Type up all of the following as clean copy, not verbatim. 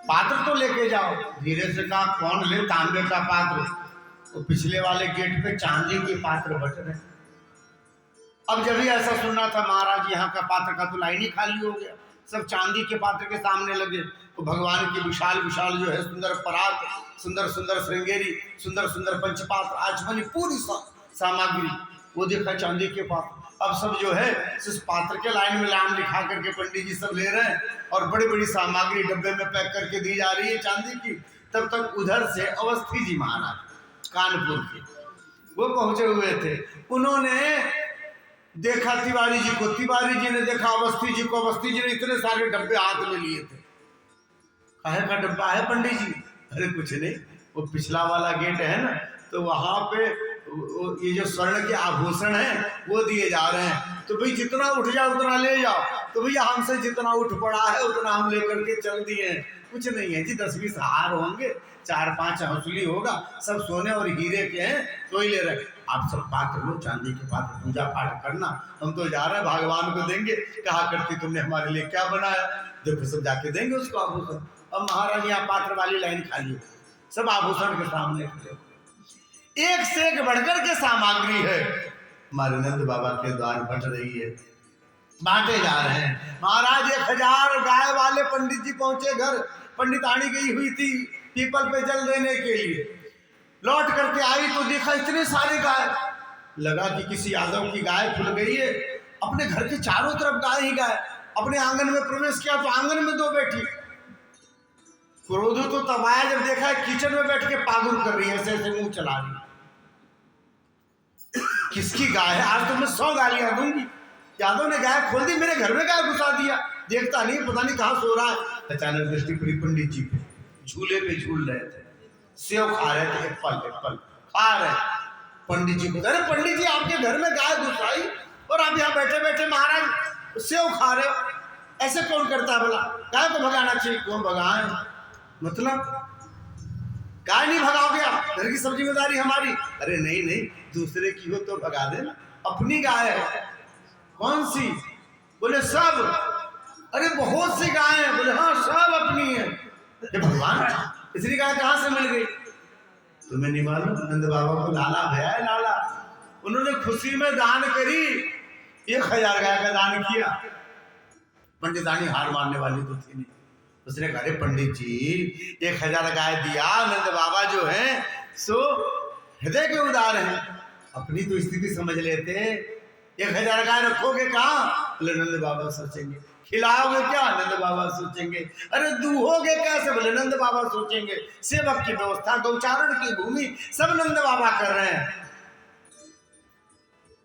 पात्र तो लेके जाओ। धीरे से कहा कौन ले तांबे का पात्र? तो पिछले वाले गेट पे चांदी के पात्र बच रहे। अब जब भी ऐसा सुनना था महाराज यहाँ का पात्र का तो लाइन ही खाली हो गया, सब चांदी के पात्र के सामने लगे। तो भगवान की विशाल विशाल जो है सुंदर परात, सुंदर सुंदर श्रृंगेरी, सुंदर सुंदर पंचपात्र, आचमनी, पूरी सामग्री वो देखा चांदी के पात्र। अब सब जो है इस पात्र के लाइन में नाम लिखा करके पंडित जी सब ले रहे हैं और बड़ी बड़ी सामग्री डब्बे में पैक करके दी जा रही है चांदी की। तब तक उधर से अवस्थी जी महाराज कानपुर के वो पहुंचे हुए थे। उन्होंने देखा तिवारी जी को, तिवारी जी ने देखा अवस्थी जी को, अवस्थी जी ने इतने सारे डब्बे हाथ में लिए थे। काहे का डब्बा है पंडित जी? अरे कुछ नहीं, वो पिछला वाला गेट है ना, तो वहां पे ये जो स्वर्ण के आभूषण हैं वो दिए जा रहे हैं, तो भाई जितना उठ जाओ उतना ले जाओ। तो भैया हमसे जितना उठ पड़ा है उतना हम लेकर के चल दिए हैं। कुछ नहीं है जी, 10-20 हार होंगे, 4-5 हंसुली होगा, सब सोने और हीरे के हैं, तो ही ले रहे। आप सब पात्र लो, चांदी के पात्र, पूजा पाठ करना, हम तो जा रहे हैं भगवान को देंगे। कहा करती तुमने हमारे लिए क्या बनाया? देखो सब जाके देंगे उसको आभूषण। अब महाराज यहाँ पात्र वाली लाइन खाली है, सब आभूषण के सामने खड़े, एक से एक बढ़कर के सामग्री है। हमारे नंद बाबा के द्वार बट रही है, बांटे जा रहे हैं। महाराज 1000 गाय वाले पंडित जी पहुंचे घर। पंडितानी गई हुई थी पीपल पे जल देने के लिए, लौट करके आई तो देखा इतने सारे गाय। लगा कि किसी यादव की गाय खुल गई है। अपने घर के चारों तरफ गाय ही गाय। अपने आंगन में प्रवेश किया तो आंगन में 2 बैठी। क्रोध तो तब आया जब देखा किचन में बैठ के पागुर कर रही है, ऐसे ऐसे मुंह चला रही। किसकी गाय है? आज तो मैं 100 गालियां दूंगी। यादव ने गाय खोल दी, मेरे घर में गाय घुसा दिया, देखता नहीं पता नहीं कहाँ सो रहा है। अचानक दृष्टि पड़ी पंडित जी पे, झूले पे झूल रहे थे, सेव खा रहे थे, एप्पल खा रहे। पंडित जी को, अरे पंडित जी आपके घर में गाय घुसाई और आप यहाँ बैठे बैठे महाराज सेव खा रहे हो, ऐसे कौन करता है? बोला गाय को भगाना चाहिए। कौन भगाए? मतलब गाय नहीं भगाओगे आप, घर की सब जिम्मेदारी हमारी। अरे नहीं नहीं, दूसरे की हो तो भगा देना, अपनी गाय है। कौन सी? बोले सब। अरे बहुत सी गाय है। बोले हाँ सब अपनी है। ये भगवान, इसलिए गाय कहाँ से मिल गई? तुम्हें नहीं मालूम? नंद बाबा को लाला भया है, लाला। उन्होंने खुशी में दान करी, 1000 गाय का दान किया। पंडितानी हार मारने वाली तो थी नहीं। उसने कहा पंडित जी 1000 गाय दिया, नंद बाबा जो हैं सो हृदय के उदार हैं, अपनी तो स्थिति समझ लेते। 1000 गाय रखोगे कहाँ? बोले नंद बाबा सोचेंगे। खिलाओगे क्या? नंद बाबा सोचेंगे। अरे दूहोगे कैसे? बोले नंद बाबा सोचेंगे। सेवक की व्यवस्था, गौचारण की भूमि, सब नंद बाबा कर रहे हैं।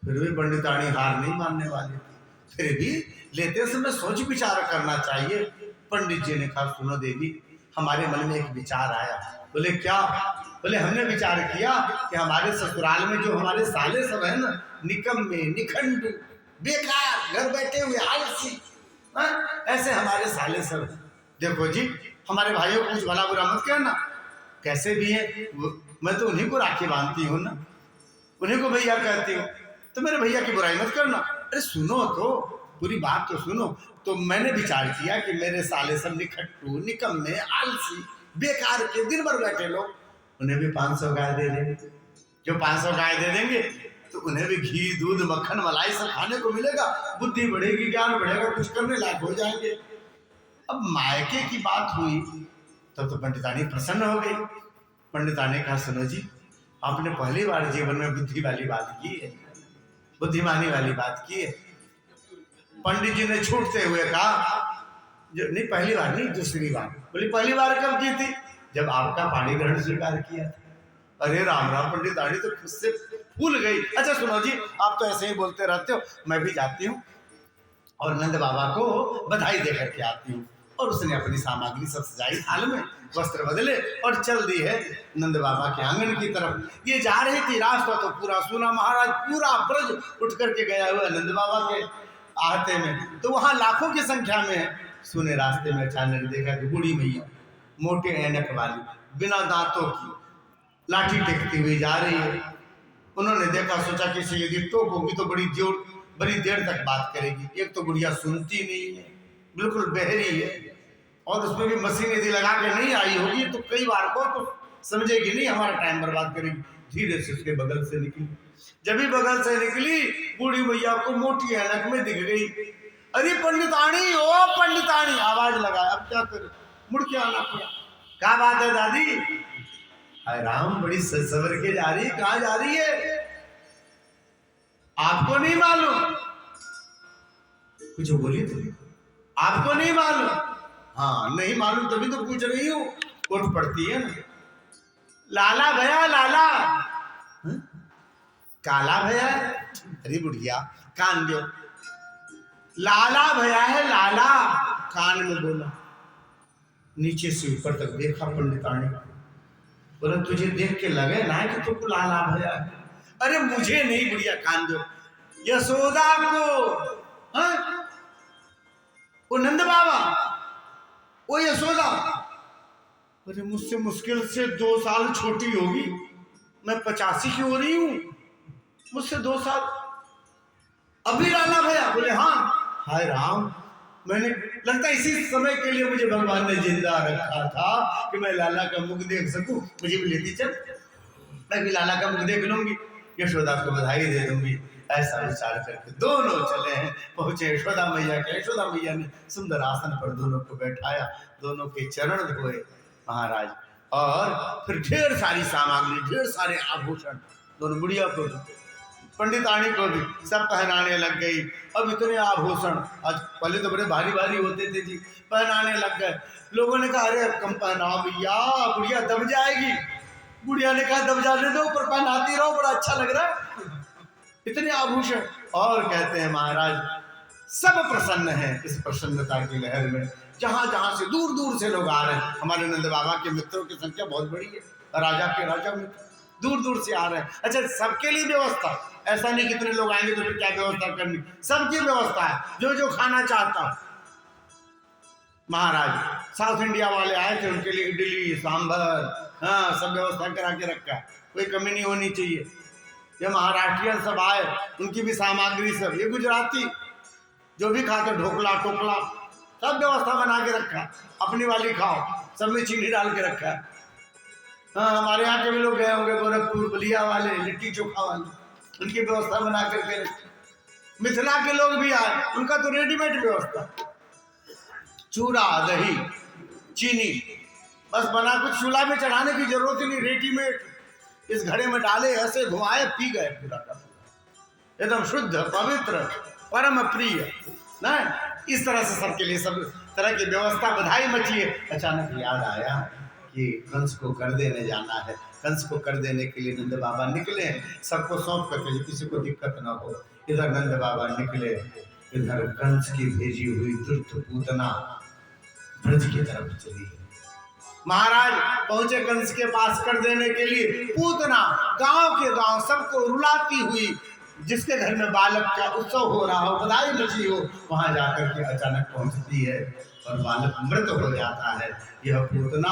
फिर भी पंडितानी हार नहीं मानने वाली थी। फिर भी लेते समय सोच विचार करना चाहिए। पंडित जी ने कहा सुनो देवी, हमारे मन में एक विचार आया। बोले क्या? बोले हमने विचार किया कि हमारे ससुराल में जो हमारे साले सब है ना, निकम्मे, निखंड, बेकार, घर बैठे हुए आलसी, ऐसे हमारे साले सब। देखो जी, हमारे भाइयों को कुछ भला बुरा मत कहना, कैसे भी है मैं तो उन्हीं को राखी बांधती हूँ ना, उन्हीं को भैया कहती हूँ, तो मेरे भैया की बुराई मत करना। अरे सुनो तो, पूरी बात तो सुनो। तो मैंने विचार किया कि मेरे साले सब निखट्टू, निकम्मे, आलसी, बेकार के दिन भर बैठे लोग, उन्हें भी 500 गाय दे देंगे। जो 500 गाय दे देंगे तो उन्हें भी घी, दूध, मक्खन, मलाई सब खाने को मिलेगा, बुद्धि बढ़ेगी, ज्ञान बढ़ेगा, कुछ करने लायक हो जाएंगे। अब मायके की बात हुई तब तो पंडितानी प्रसन्न हो गई। पंडितानी कहा सुनो जी, आपने पहली बार जीवन में बुद्धि वाली बात की है, बुद्धिमानी वाली बात की है। पंडित जी ने छूटते हुए कहा, जो नहीं पहली बार नहीं, दूसरी बार। बोली पहली बार कब की थी? जब आपका पाणी ग्रहण स्वीकार किया था। अरे राम राम, पंडितानी तो खुद से फूल गई। अच्छा सुनो जी, आप तो ऐसे ही बोलते रहते हो, मैं भी जाती हूँ और नंद बाबा को बधाई दे करके आती हूँ। और उसने अपनी सामग्री सब सजाई, थाल में वस्त्र बदले और चल दी है नंद बाबा के आंगन की तरफ। ये जा रही थी, रास्ता तो पूरा सुना महाराज, पूरा ब्रज उठ करके गया हुआ नंद बाबा के आहते में, तो वहाँ लाखों की संख्या में है। सुने रास्ते में अचानक देखा कि बूढ़ी मैया, मोटे ऐनक वाली, बिना दांतों की, लाठी टेकती हुई जा रही है। उन्होंने देखा, सोचा कि इसे यदि टोकूंगी तो बड़ी देर तक बात करेगी। एक तो बुढ़िया सुनती नहीं है, बिल्कुल बहरी है। और उसमें भी मशीन यदि लगा के नहीं आई होगी तो कई बार को तो समझेगी नहीं, हमारा टाइम बर्बाद करेगी। धीरे से उसके बगल से निकली। जब भी बगल से निकली बूढ़ी मैया को मोटी ऐनक में दिख गई। अरे पंडितानी, ओ पंडितानी, आवाज लगा। अब क्या करे, मुड़ के आना पड़ा। क्या बात है दादी? हाय राम, बड़ी सवर के जा रही, कहाँ जा रही है? आपको नहीं मालूम? कुछ बोली तो आपको नहीं मालूम? हाँ नहीं मालूम तभी तो पूछ रही हूँ, उठ पड़ती है ना। लाला भैया, लाला। हा? काला भैया? अरे बुढ़िया कान दो। लाला भैया है, लाला। कान में बोला। नीचे से ऊपर तक देखा पंडितानी। बोला तुझे देख के लगे ना कि तुमको लाला भैया है? अरे मुझे नहीं बुढ़िया, कान दो। यशोदा को। हाँ? वो नंद बाबा, वो यशोदा। अरे मुझसे मुश्किल से 2 साल छोटी होगी, मैं 85 की हो रही हूँ, मुझसे 2 साल। अभी लाला भैया? बोले हाँ। हाय राम, मैंने लगता है इसी समय के लिए मुझे भगवान ने जिंदा रखा था कि मैं लाला का मुख देख सकूं। मुझे भी लेती चल, मैं भी लाला का मुख देख लूंगी, यशोदा को बधाई दे दूंगी। ऐसा विचार करके दोनों चले हैं, पहुंचे यशोदा मैया के। यशोदा मैया ने सुंदर आसन पर दोनों को बैठाया, दोनों के चरण धोए महाराज, और फिर ढेर सारी सामग्री, ढेर सारे आभूषण दोनों बुढ़िया को, पंडितानी को भी सब पहनाने लग गई। अब इतने आभूषण, आज पहले तो बड़े भारी भारी होते थे जी, पहनाने लग गए। लोगों ने कहा अरे कम पहनाओ भैया, बुढ़िया दब जाएगी। बुढ़िया ने कहा दब जाने दो, पर पहनाती रहो, बड़ा अच्छा लग रहा है, इतने आभूषण। और कहते हैं महाराज सब प्रसन्न हैं इस प्रसन्नता की लहर में। जहां जहां से दूर दूर से लोग आ रहे हैं। हमारे नंद बाबा के मित्रों की संख्या बहुत बड़ी है, राजा के राजा मित्र दूर दूर से आ रहे हैं। अच्छा, सबके लिए व्यवस्था, ऐसा नहीं कितने लोग आएंगे तो फिर क्या व्यवस्था करनी, सबकी व्यवस्था है, जो जो खाना चाहता। महाराज साउथ इंडिया वाले आए थे, उनके लिए इडली सांभर, हाँ सब व्यवस्था करा के रखा है, कोई कमी नहीं होनी चाहिए। ये महाराष्ट्रियन सब आए, उनकी भी सामग्री सब, ये गुजराती जो भी खाते ढोकला टोकला सब व्यवस्था बना के रखा, अपनी वाली खाओ, सब में चीनी डाल के रखा है। हाँ हमारे यहाँ के भी लोग गए होंगे, गोरखपुर बलिया वाले, लिट्टी चोखा वाले, उनकी व्यवस्था बना करके रखी। मिथिला के लोग भी आए, उनका तो रेडीमेड व्यवस्था, चूड़ा दही चीनी बस बना, कुछ चूल्हा में चढ़ाने की जरूरत ही नहीं, रेडीमेड इस घड़े में डाले, ऐसे घुमाए, पी गए पूरा का पूरा, एकदम शुद्ध पवित्र परम प्रिय ना। इस तरह से सबके लिए सब तरह की व्यवस्था, बधाई मची है। अचानक याद आया कि कंस को कर देने जाना है। कंस को कर देने के लिए नंद बाबा निकले, सबको सौंप करके किसी को दिक्कत ना हो। इधर नंद बाबा निकले, इधर कंस की भेजी हुई दुष्ट पूतना ब्रज की तरफ चली। महाराज पहुंचे कंस के पास कर देने के लिए। पूतना गांव के गांव सबको रुलाती हुई, जिसके घर में बालक का उत्सव हो रहा हो, बधाई मची हो, वहां जाकर के अचानक पहुंचती है और बालक मृत हो जाता है। यह पूतना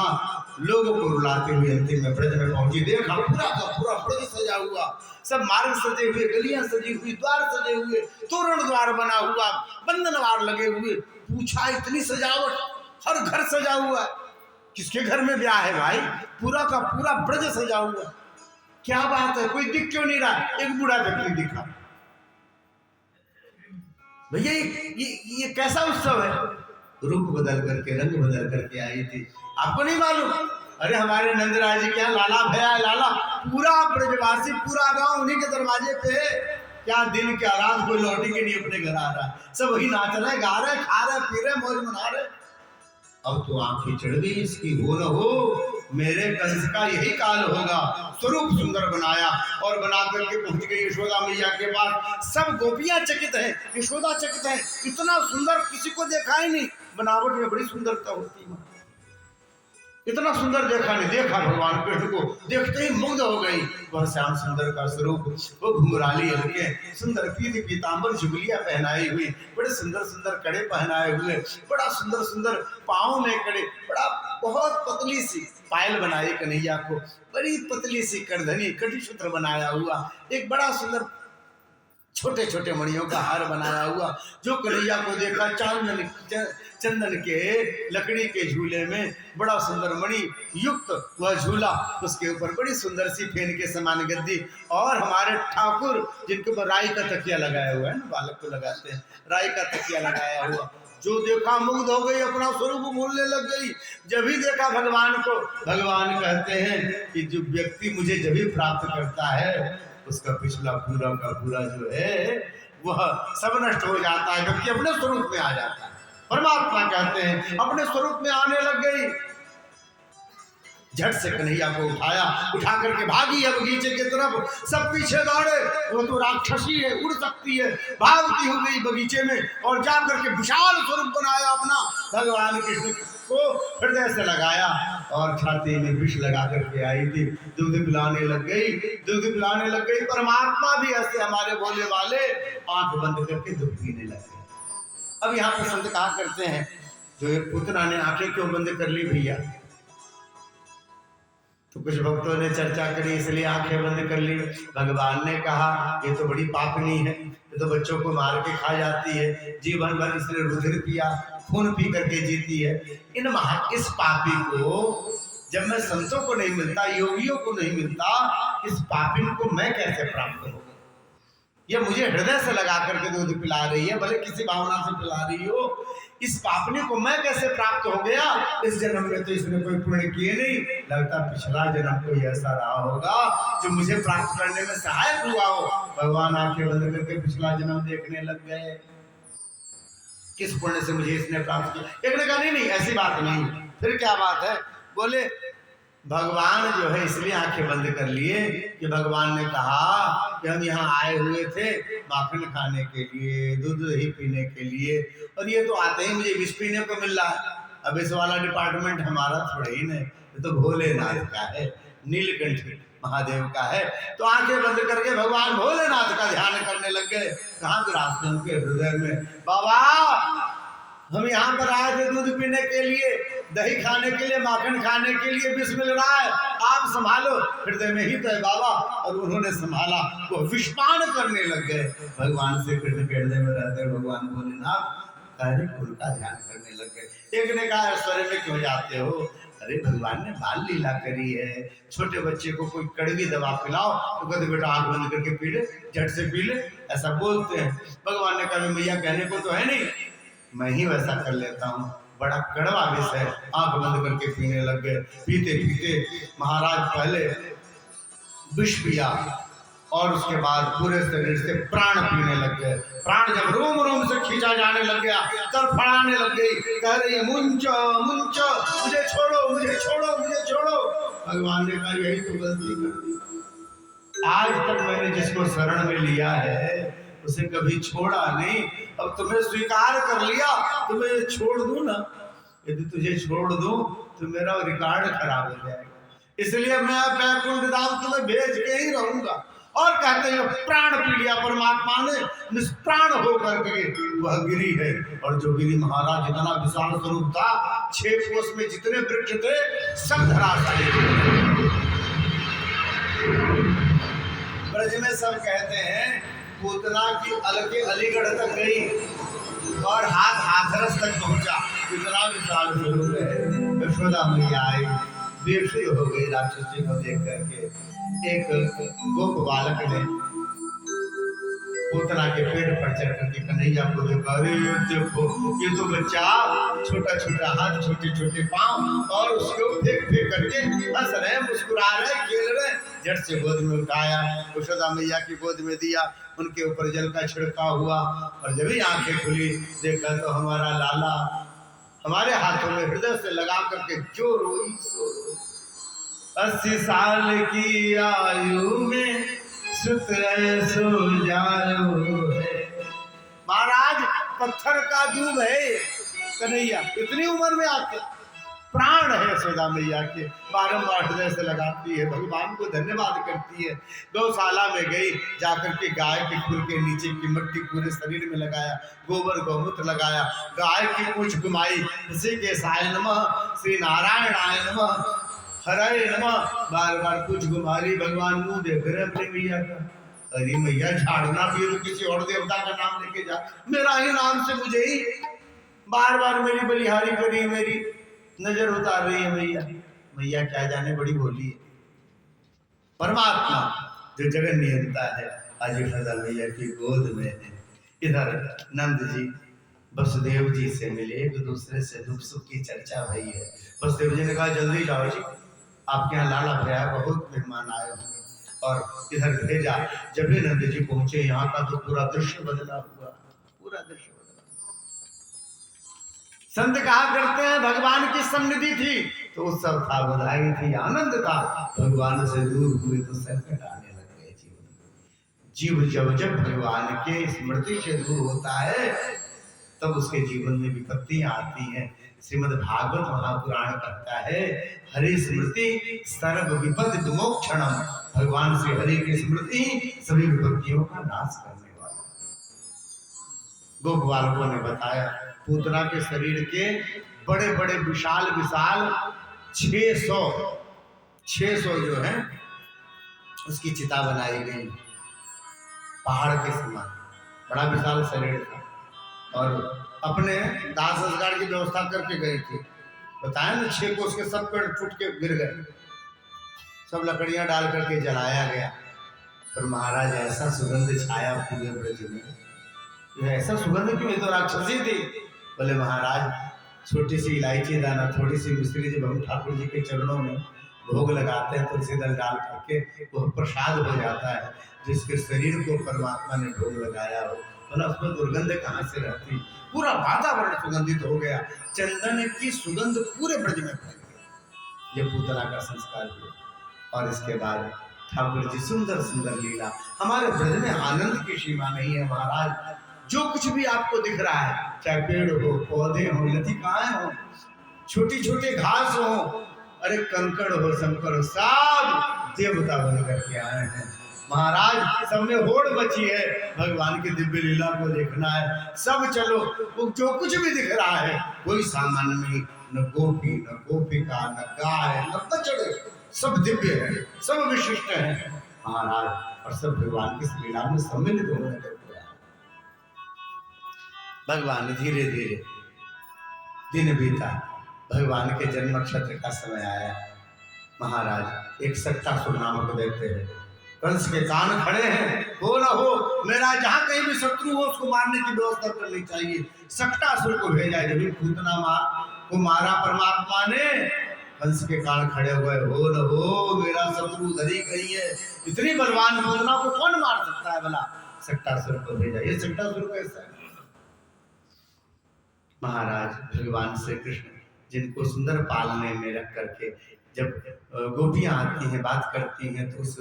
लोगों को रुलाते हुए अंतिम में ब्रज में पहुंची। देखा पूरा का पूरा ब्रज सजा हुआ, सब मार्ग सजे हुए, गलियां सजी हुई, द्वार सजे हुए, तोरण द्वार बना हुआ, बंधनवार लगे हुए। पूछा इतनी सजावट, हर घर सजा हुआ, किसके घर में ब्याह है भाई? पूरा का पूरा ब्रज सजा हुआ, क्या बात है? कोई दिख क्यों नहीं रहा? एक बूढ़ा व्यक्ति दिखा। भैया ये कैसा उत्सव है? रूप बदल करके, रंग बदल करके आई थी, आपको नहीं मालूम? अरे हमारे नंदराज जी क्या लाला भैया, लाला पूरा ब्रजवासी, पूरा गांव उन्हीं के दरवाजे पे है। क्या दिन क्या रात, कोई लौटी के नहीं अपने घर आ रहा, सब वही नाच रहे, गा रहे, खा रहे, पी रहे, मौज मना रहे। अब तो आंखें चढ़ गई इसकी, हो न हो मेरे कंस का यही काल होगा। स्वरूप सुंदर बनाया और बना करके पहुंच गई यशोदा मैया के पास। सब गोपियां चकित हैं, यशोदा चकित है, इतना सुंदर किसी को देखा ही नहीं। बनावट में बड़ी सुंदरता होती है, इतना सुंदर देखा नहीं। देखा भगवान कृष्ण को, देखते ही मुग्ध हो गई। वह श्याम सुंदर का स्वरूप, वो घुंघराली हल्के, सुंदर पीत पीतांबर झुगलियां पहनाई हुई, बड़े सुंदर सुंदर कड़े पहनाए हुए, बड़ा सुंदर सुंदर पाँव में कड़े, बड़ा बहुत पतली सी पायल बनाई कन्हैया को, बड़ी पतली सी करधनी, कटिसूत्र बनाया हुआ, एक बड़ा सुंदर छोटे छोटे मणियों का हार बनाया हुआ। जो कन्हैया को देखा चंदन के लकड़ी के झूले में बड़ा सुंदर मणि युक्त वह झूला, उसके ऊपर बड़ी सुंदर सी फेन के समान गद्दी, और हमारे ठाकुर जिनके ऊपर राई का तकिया लगाया हुआ है ना, बालक को लगाते हैं, राई का तकिया लगाया हुआ। जो देखा मुग्ध हो गई, अपना स्वरूप भूलने लग गई। जब ही देखा भगवान को, भगवान कहते हैं कि जो व्यक्ति मुझे जब भी प्राप्त करता है उसका पिछला पूरा का पूरा जो है वह सब नष्ट हो जाता है, व्यक्ति अपने स्वरूप में आ जाता है। परमात्मा कहते हैं अपने स्वरूप में आने लग गई। झट से कन्हैया को उठाया, उठा करके भागी है बगीचे की तरफ। सब पीछे दौड़े, वो तो राक्षसी है, उड़ सकती है, भागती हो गई बगीचे में और जा करके विशाल स्वरूप बनाया अपना। भगवान कृष्ण को हृदय से लगाया और छाती में विष लगा करके आई थी। दूध पिलाने लग गई, दूध पिलाने लग गई। परमात्मा भी ऐसे हमारे भोले वाले आंख बंद करके दूध पीने लग गए। अब यहाँ पर संत कहा करते हैं, जो पुतना ने आंखें क्यों बंद कर ली भैया? तो कुछ भक्तों ने चर्चा करी इसलिए आंखें बंद कर ली। भगवान ने कहा ये तो बड़ी पापनी है, ये तो बच्चों को मार के खा जाती है, जीवन भर इसने रुधिर पिया, खून पी करके जीती है। इस पापी को जब मैं संतों को नहीं मिलता, योगियों को नहीं मिलता, इस पापिन को मैं कैसे प्राप्त करूं? ये मुझे हृदय से लगा करके दूध पिला रही है, भले किसी भावना से पिला रही हो, इस पापनी को मैं कैसे प्राप्त हो गया? इस जन्म में तो इसने कोई पुण्य किए नहीं, लगता पिछला जन्म कोई ऐसा रहा होगा जो मुझे प्राप्त करने में सहायक हुआ हो। भगवान आंखें बंद करके पिछला जन्म देखने लग गए, किस पुण्य से मुझे इसने प्राप्त किया। एक ने कहा नहीं ऐसी बात नहीं। फिर क्या बात है? बोले भगवान जो है इसलिए आंखें बंद कर लिए कि भगवान ने कहा कि हम यहाँ आए हुए थे माखन खाने के लिए, दूध दही पीने के लिए, और ये तो आते ही मुझे विष पीने को मिल रहा है। अब इस वाला डिपार्टमेंट हमारा थोड़े ही नहीं, ये तो भोलेनाथ का है, नीलकंठ महादेव का है। तो आंखें बंद करके भगवान भोलेनाथ का ध्यान करने लग गए। कहाँ रास्ते उनके हृदय में, बाबा हम यहाँ पर आए थे दूध पीने के लिए, दही खाने के लिए, माखन खाने के लिए, विष मिल रहा है, आप संभालो। हृदय में ही तो है बाबा। और उन्होंने संभाला, वो विषपान करने लग गए। भगवान से कृष्ण के हृदय में रहते भगवान भोलेनाथ उनका ध्यान करने लग गए। एक ने कहा ऐश्वर्य में क्यों जाते हो? अरे भगवान ने बाल लीला करी है, छोटे बच्चे को कोई कड़वी दवा पिलाओ तो कहते बेटा आंख बंद करके पी ले, झट से पी ले, ऐसा बोलते हैं। भगवान ने कहा मैया कहने को तो है नहीं, मैं ही वैसा कर लेता हूँ, बड़ा कड़वा विष है। आंख बंद करके पीने लग गए। पीते पीते महाराज पहले विष पिया और उसके बाद पूरे शरीर से प्राण पीने लग गए। प्राण जब रोम रोम से खींचा जाने लग गया, तड़फड़ाने लग गई, कह रही है मुंचो मुंचो, मुझे छोड़ो मुझे छोड़ो मुझे छोड़ो। भगवान ने कहा यही तो गलती कर दी, आज तक मैंने जिसको शरण में लिया है उसे कभी छोड़ा नहीं, अब तुम्हें स्वीकार कर लिया, तुम्हें छोड़ दूं ना, यदि तुझे छोड़ दूं तो मेरा रिकॉर्ड खराब हो जाएगा, इसलिए मैं बैकुंठ धाम तुम्हें भेज के ही रहूंगा। और कहते हैं प्राण पी लिया परमात्मा ने, निष्प्राण होकर के वह गिरी है। और जो गिरी महाराज इतना विशाल स्वरूप था, 6 कोस में जितने वृक्ष थे सब धराशायी थे। ब्रज में सब कहते हैं पूतना की अलके अलीगढ़ तक गई और हाथ हाथरस तक पहुंचा, इतना विशाल स्वरूप है। यशोदा मैया आई, बेहोश हो गई राक्षसी को देख करके। एक गोप बालक ने पूतना के पेड़ पर चढ़ करके कन्हैया को देखा, अरे देखो ये तो बच्चा, छोटा छोटा हाथ, छोटे छोटे पांव, और उसको फेंक फेंक करके हंस रहे, मुस्कुरा रहे, खेल रहे। झट से गोद में उठाया, यशोदा मैया की गोद में दिया, उनके ऊपर जल का छिड़काव हुआ। और जब ही आंखें खुली देखा तो हमारा लाला हमारे हाथों में हृदय से लगा करके जो रोई सो रोई। 80 साल की आयु में सुत सो जाओ है। महाराज पत्थर का दूब है कन्हैया, इतनी उम्र में आके प्राण है यशोदा मैया के, बारंबार हृदय से लगाती है, भगवान को धन्यवाद करती है। गौशाला में गई, जाकर के गाय के खुर के नीचे की मिट्टी पूरे शरीर में लगाया, गोबर गौमूत्र लगाया, गाय की पूंछ घुमाई, ऋषिकेशाय नमः, श्री नारायणाय नमः, हराय नमः, बार बार पूंछ घुमा रही। भगवान मुंह देख रहे अपने मैया का, अरे मैया झाड़ना भी है तो किसी और देवता का नाम लेके जा, मेरा ही नाम से मुझे ही बार बार मेरी बलिहारी करी, मेरी नजर उतार रही है मैया। मैया क्या जाने बड़ी भोली है। परमात्मा जो जगन नियंता है आज यशोदा मैया की गोद में है। इधर नंद जी वसुदेव जी से मिले, एक दूसरे से दुख सुख की चर्चा हुई है। वसुदेव जी ने कहा जल्दी जाओ जी, आपके यहाँ लाला भैया बहुत मेहमान आए होंगे, और इधर भेजा। जब भी नंद जी पहुंचे यहाँ का तो पूरा दृश्य बदला हुआ, पूरा दृश्य बदला। संत कहा करते हैं भगवान की सन्निधि थी तो उत्सव था, बधाई थी, आनंद था। भगवान से दूर हुए तो संकट आने लग गए जीवन में। जीव जब जब भगवान के स्मृति से दूर होता है तब उसके जीवन में विपत्तियां आती हैं। श्रीमद् भागवत महापुराण कहता है हरि स्मृति सर्व विपद विमोक्षणम। भगवान श्री हरि की स्मृति सभी विपत्तियों का नाश करने वाला। गोप बालकों ने बताया पूतना के शरीर के बड़े बड़े विशाल विशाल 600 जो है उसकी चिता बनाई गई, पहाड़ के समान बड़ा विशाल शरीर था। और अपने दाह संस्कार की व्यवस्था करके गए थे। बताया ना 6 कोस के सब पेड़ टूट के गिर गए, सब लकड़ियां डाल करके जलाया गया। पर महाराज ऐसा सुगंध छाया पूरे ब्रज में, ये ऐसा सुगंध क्यों? ये तो राक्षसी थी। बोले महाराज छोटी सी इलायची दाना, थोड़ी सी मिश्री जब हम ठाकुर जी के चरणों में भोग लगाते हैं तुलसी दल डाल करके वह प्रसाद हो जाता है। जिसके शरीर को परमात्मा ने भोग लगाया हो, बोला उसमें दुर्गंध कहाँ से रहती? पूरा वातावरण सुगंधित हो गया, चंदन की सुगंध पूरे ब्रज में फैल गई। ये पूतना का संस्कार हुआ। और इसके बाद ठाकुर जी सुंदर सुंदर लीला। हमारे ब्रज में आनंद की सीमा नहीं है महाराज। जो कुछ भी आपको दिख रहा है, चाहे पेड़ हो, पौधे हो, लतिकाएं हो, छोटी छोटी घास हो, अरे कंकड़ हो, शंकर हो, सब देवता बन करके आए हैं महाराज। सब में होड़ बची है भगवान की दिव्य लीला को देखना है। सब चलो, वो जो कुछ भी दिख रहा है कोई सामान्य नहीं, न गोपी न गोपिका न गाय न बछड़े, सब दिव्य है, सब विशिष्ट है महाराज। और सब भगवान की लीला में सम्मिलित होने लगे। भगवान धीरे धीरे दिन बीता, भगवान के जन्म नक्षत्र का समय आया। महाराज एक सक्तासुर नामक दैत्य है, कंस के कान खड़े हैं, हो ना हो मेरा जहां कहीं भी शत्रु हो उसको मारने की व्यवस्था करनी चाहिए। सक्तासुर को भेजा, जब भी पूतना को मारा परमात्मा ने, कंस के कान खड़े हुए, हो न हो मेरा शत्रु उधर ही कहीं है। इतनी बलवान पूतना को कौन मार सकता है? भला सक्तासुर को भेजा। ये सक्तासुर कैसा है? महाराज भगवान श्री कृष्ण जिनको सुंदर पालने में रख करके जब गोपियां आती हैं बात करती हैं तो उस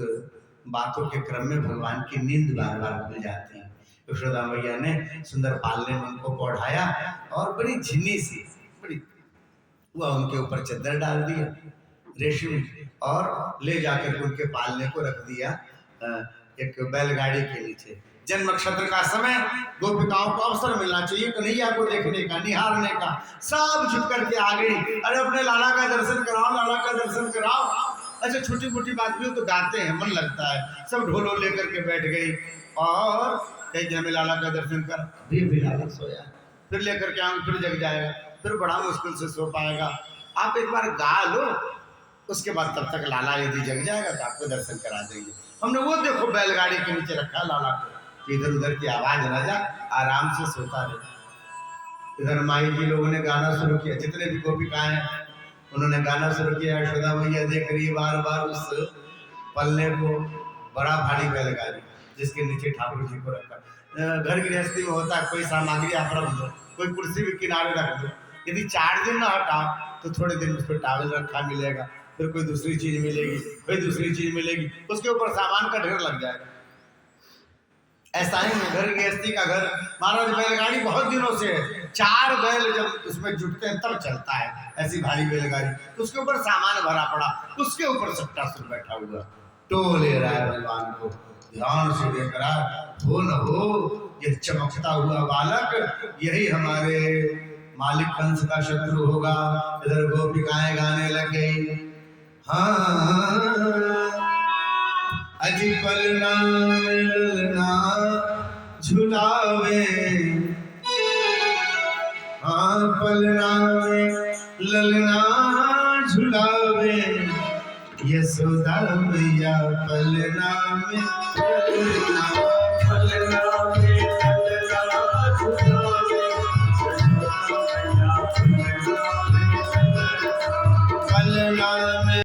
बातों के क्रम में भगवान की नींद बार बार खुल जाती है। यशोदा मैया ने सुंदर पालने में उनको पढ़ाया और बड़ी झिन्नी सी बड़ी वह उनके ऊपर चादर डाल दिया रेशमी, और ले जाकर उनके पालने को रख दिया एक बैलगाड़ी के नीचे। जन्म नक्षत्र का समय, गोपिकाओं को अवसर मिलना चाहिए कन्हैया को देखने का, निहारने का। सब झुक करके आ गई, अरे अपने लाला का दर्शन कराओ, लाला का दर्शन कराओ। अच्छा छोटी मोटी बात भी हो तो गाते हैं, मन लगता है। सब ढोलो लेकर के बैठ गई और कहीं हमें लाला का दर्शन कर। अभी लाला सोया, फिर लेकर के आऊँ, फिर जग जाएगा, फिर बड़ा मुश्किल से सो पाएगा। आप एक बार गा लो, उसके बाद तब तक लाला यदि जग जाएगा तो आपको दर्शन करा देंगे। हमने वो देखो बैलगाड़ी के नीचे रखा लाला को, इधर उधर की आवाज न जा, आराम से सोता रहे। इधर माई जी लोगों ने गाना शुरू किया, जितने भी गोपिकाएं हैं उन्होंने गाना शुरू किया। यशोदा मैया देख रही बार बार उस पल्ले को, बड़ा भारी बैलगाड़ी जिसके नीचे ठाकुर जी को रखा। घर गृहस्थी में होता है कोई सामग्री आप रख दो, कोई कुर्सी भी किनारे रख दो, यदि 4 दिन ना हटाओ तो थोड़े दिन उस पर टावल रखा मिलेगा, फिर कोई दूसरी चीज मिलेगी, कोई दूसरी चीज मिलेगी, उसके ऊपर सामान का ढेर लग जाएगा। ऐसा ही घर गृहस्थी का घर। महाराज बैलगाड़ी बहुत दिनों से है, 4 बैल जब उसमें जुटते हैं तब चलता है ऐसी भारी बैलगाड़ी। तो उसके ऊपर सामान भरा पड़ा, उसके ऊपर सक्तासुर बैठा हुआ टो ले रहा है भगवान को। ध्यान से देख रहा, हो न हो ये चमकता हुआ बालक यही हमारे मालिक कंस का शत्रु होगा। इधर गोपिकाएं गाने लग गई, हाँ अज जी पलना में ललना झुलावे, हाँ पलना में ललना झुलावे, यशोदा मैया पलना में ललना, पलना